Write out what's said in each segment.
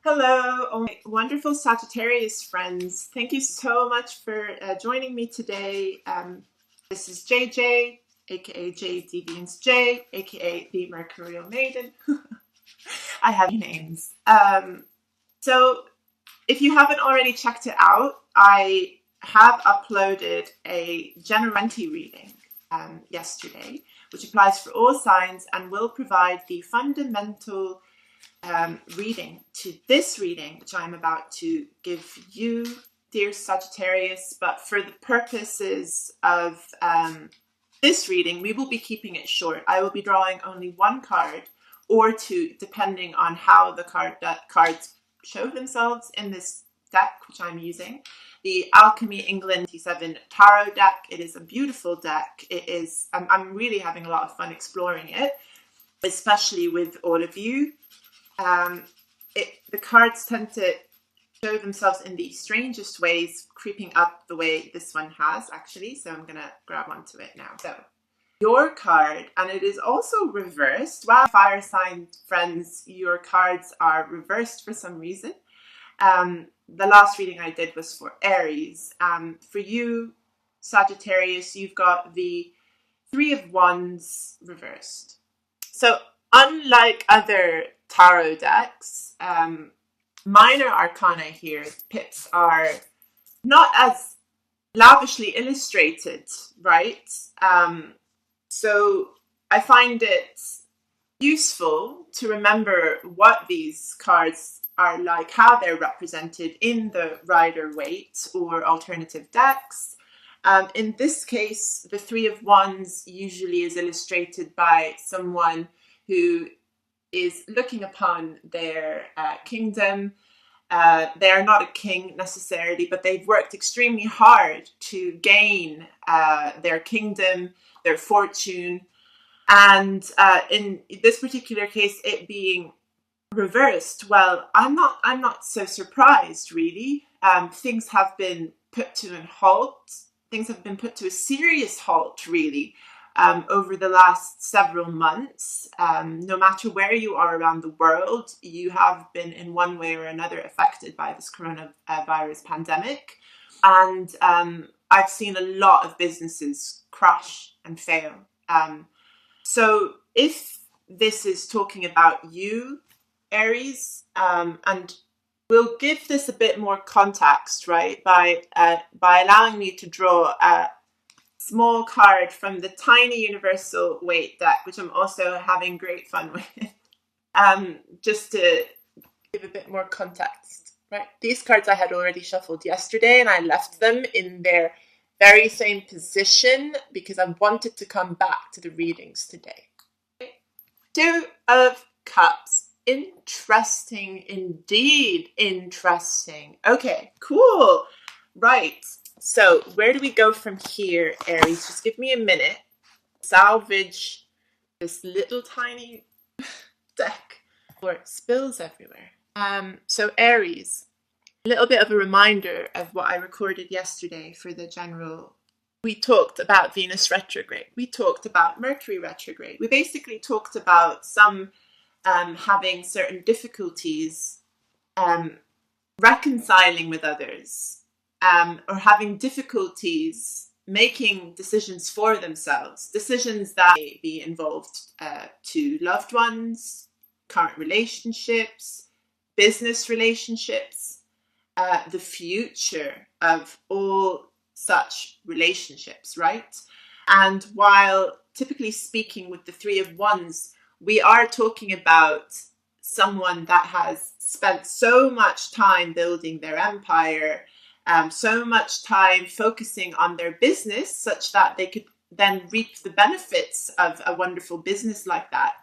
Hello, oh my wonderful Sagittarius friends. Thank you so much for joining me today. This is JJ, aka J Deviance J, aka the Mercurial Maiden. I have names. So if you haven't already checked it out, I have uploaded a generality reading yesterday, which applies for all signs and will provide the fundamental reading to this reading, which I'm about to give you, dear Sagittarius. But for the purposes of this reading, we will be keeping it short. I will be drawing only one card or two, depending on how the cards show themselves in this deck, which I'm using. The Alchemy England 27 Tarot deck. It is a beautiful deck. It is. I'm really having a lot of fun exploring it, especially with all of you. The cards tend to show themselves in the strangest ways, creeping up the way this one has, actually. So I'm going to grab onto it now. So your card, and it is also reversed. Wow, fire sign friends, your cards are reversed for some reason. The last reading I did was for Aries. For you, Sagittarius, you've got the Three of Wands reversed. So unlike other tarot decks, minor arcana here, pips are not as lavishly illustrated, right? So I find it useful to remember what these cards are like, how they're represented in the Rider-Waite or alternative decks. In this case, the Three of Wands usually is illustrated by someone who is looking upon their kingdom. They are not a king necessarily, but they've worked extremely hard to gain their kingdom, their fortune. And in this particular case, it being reversed, well, I'm not so surprised, really. Things have been put to a halt. Things have been put to a serious halt, really. Over the last several months, no matter where you are around the world, you have been in one way or another affected by this coronavirus pandemic. And I've seen a lot of businesses crash and fail. So if this is talking about you, Aries, and we'll give this a bit more context, right, by allowing me to draw a small card from the tiny universal Waite deck, which I'm also having great fun with, just to give a bit more context, right? These cards I had already shuffled yesterday, and I left them in their very same position because I wanted to come back to the readings today. Two of Cups. Interesting indeed. Interesting. Okay, cool. Right. So where do we go from here, Aries? Just give me a minute. Salvage this little tiny deck for spills everywhere. So Aries, a little bit of a reminder of what I recorded yesterday for the general. We talked about Venus retrograde. We talked about Mercury retrograde. We basically talked about some having certain difficulties reconciling with others, or having difficulties making decisions for themselves, decisions that may be involved to loved ones, current relationships, business relationships, the future of all such relationships, right? And while typically speaking with the Three of Wands, we are talking about someone that has spent so much time building their empire, so much time focusing on their business such that they could then reap the benefits of a wonderful business like that.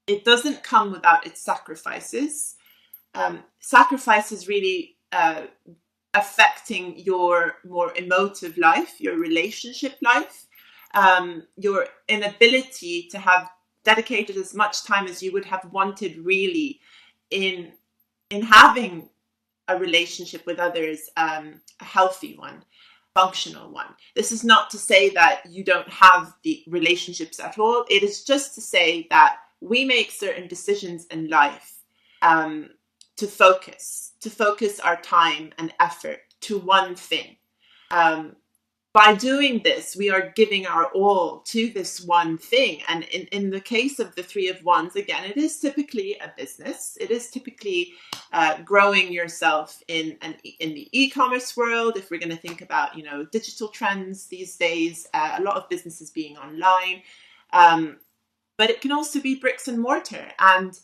It doesn't come without its sacrifices. Sacrifices really affecting your more emotive life, your relationship life, your inability to have dedicated as much time as you would have wanted really in having a relationship with others, a healthy one, functional one. This is not to say that you don't have the relationships at all. It is just to say that we make certain decisions in life focus our time and effort to one thing. By doing this, we are giving our all to this one thing. And in the case of the Three of Wands, again, it is typically a business. It is typically growing yourself in the e-commerce world. If we're going to think about, digital trends these days, a lot of businesses being online. But it can also be bricks and mortar. And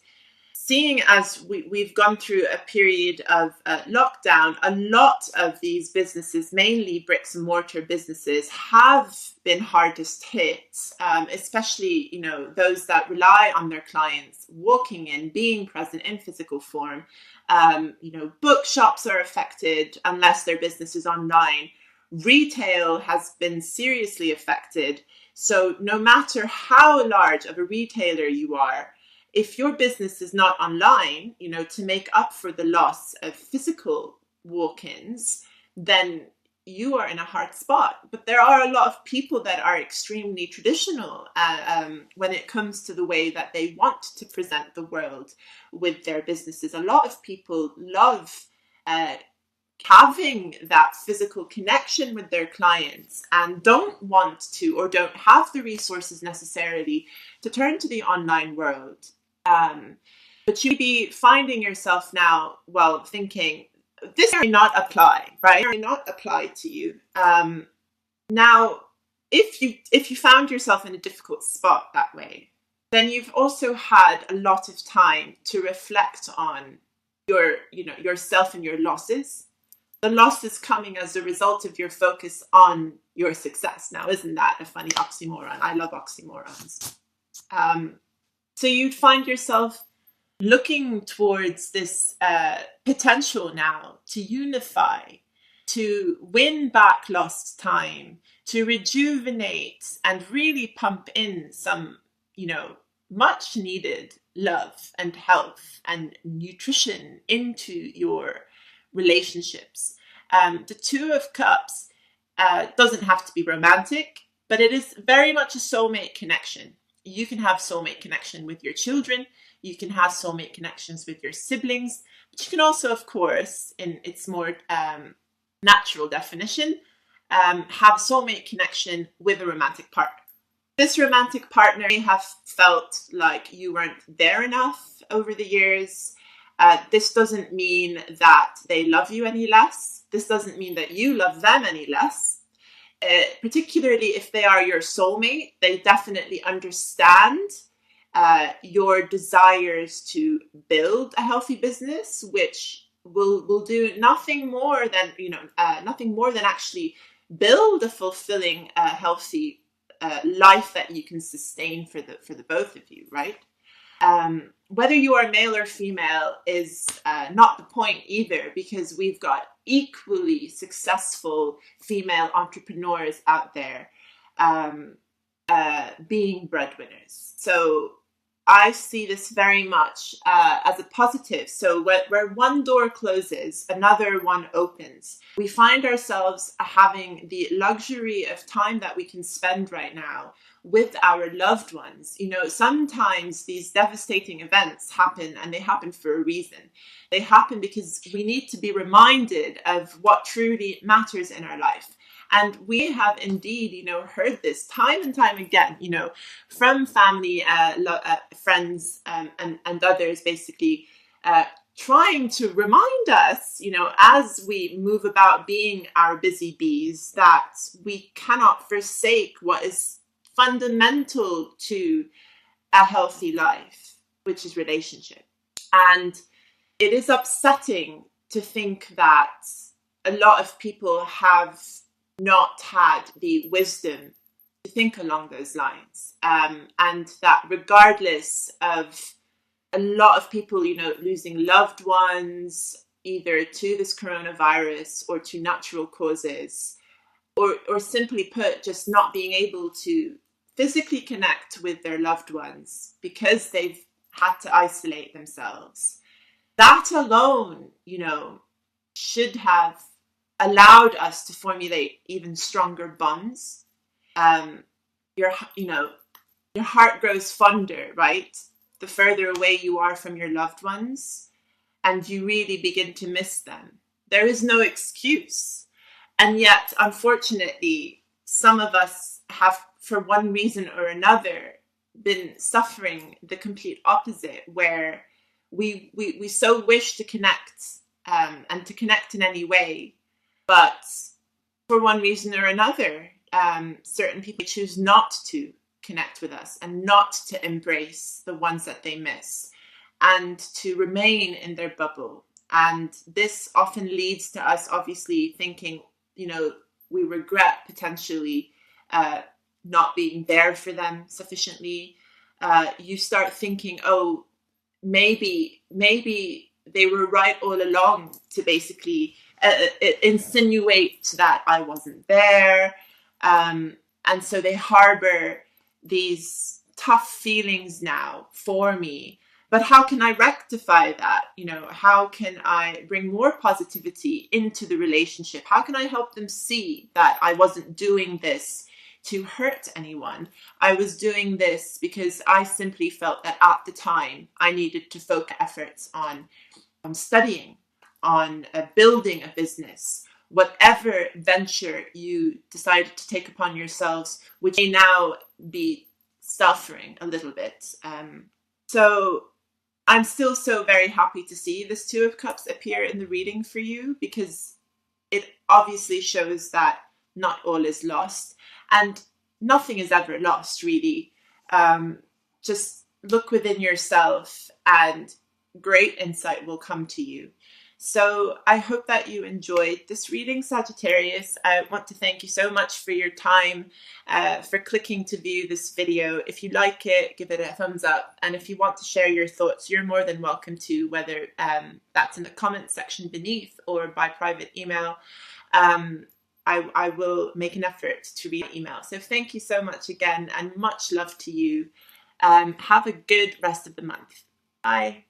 seeing as we've gone through a period of lockdown, a lot of these businesses, mainly bricks and mortar businesses, have been hardest hit, especially, those that rely on their clients walking in, being present in physical form. Bookshops are affected unless their business is online. Retail has been seriously affected. So no matter how large of a retailer you are, if your business is not online, to make up for the loss of physical walk-ins, then you are in a hard spot. But there are a lot of people that are extremely traditional when it comes to the way that they want to present the world with their businesses. A lot of people love having that physical connection with their clients and don't want to, or don't have the resources necessarily to turn to the online world. But you'd be finding yourself now, thinking, this may not apply, right? It may not apply to you. Now, if you found yourself in a difficult spot that way, then you've also had a lot of time to reflect on yourself and your losses. The losses coming as a result of your focus on your success. Now, isn't that a funny oxymoron? I love oxymorons. So you'd find yourself looking towards this potential now to unify, to win back lost time, to rejuvenate and really pump in some, much needed love and health and nutrition into your relationships. The Two of Cups doesn't have to be romantic, but it is very much a soulmate connection. You can have soulmate connection with your children. You can have soulmate connections with your siblings. But you can also, of course, in its more natural definition, have soulmate connection with a romantic partner. This romantic partner may have felt like you weren't there enough over the years. This doesn't mean that they love you any less. This doesn't mean that you love them any less. Particularly if they are your soulmate, they definitely understand your desires to build a healthy business, which will do nothing more than actually build a fulfilling, healthy life that you can sustain for the both of you, right? Whether you are male or female is not the point either, because we've got equally successful female entrepreneurs out there being breadwinners. So I see this very much as a positive. So where one door closes, another one opens. We find ourselves having the luxury of time that we can spend right now with our loved ones. Sometimes these devastating events happen, and they happen for a reason. They happen because we need to be reminded of what truly matters in our life. And we have indeed, heard this time and time again, from family, friends, and others, basically trying to remind us, as we move about being our busy bees, that we cannot forsake what is fundamental to a healthy life, which is relationship. And it is upsetting to think that a lot of people have not had the wisdom to think along those lines. And that regardless of a lot of people, losing loved ones, either to this coronavirus or to natural causes, or simply put, just not being able to physically connect with their loved ones because they've had to isolate themselves. That alone, should have allowed us to formulate even stronger bonds. Your heart grows fonder, right? The further away you are from your loved ones. and you really begin to miss them. There is no excuse. And yet, unfortunately, some of us have, for one reason or another, been suffering the complete opposite, where we so wish to connect, and to connect in any way, but for one reason or another, certain people choose not to connect with us and not to embrace the ones that they miss and to remain in their bubble. And this often leads to us obviously thinking, we regret potentially not being there for them sufficiently. You start thinking, oh, maybe they were right all along to basically insinuate that I wasn't there. And so they harbor these tough feelings now for me. But how can I rectify that? How can I bring more positivity into the relationship? How can I help them see that I wasn't doing this to hurt anyone? I was doing this because I simply felt that at the time I needed to focus efforts on studying, on building a business, whatever venture you decided to take upon yourselves, which may now be suffering a little bit. So I'm still so very happy to see this Two of Cups appear in the reading for you, because it obviously shows that not all is lost, and nothing is ever lost, really. Just look within yourself and great insight will come to you. So I hope that you enjoyed this reading, Sagittarius. I want to thank you so much for your time, for clicking to view this video. If you like it, give it a thumbs up. And if you want to share your thoughts, you're more than welcome to, whether that's in the comment section beneath or by private email. I will make an effort to read email. So thank you so much again, and much love to you. Have a good rest of the month. Bye.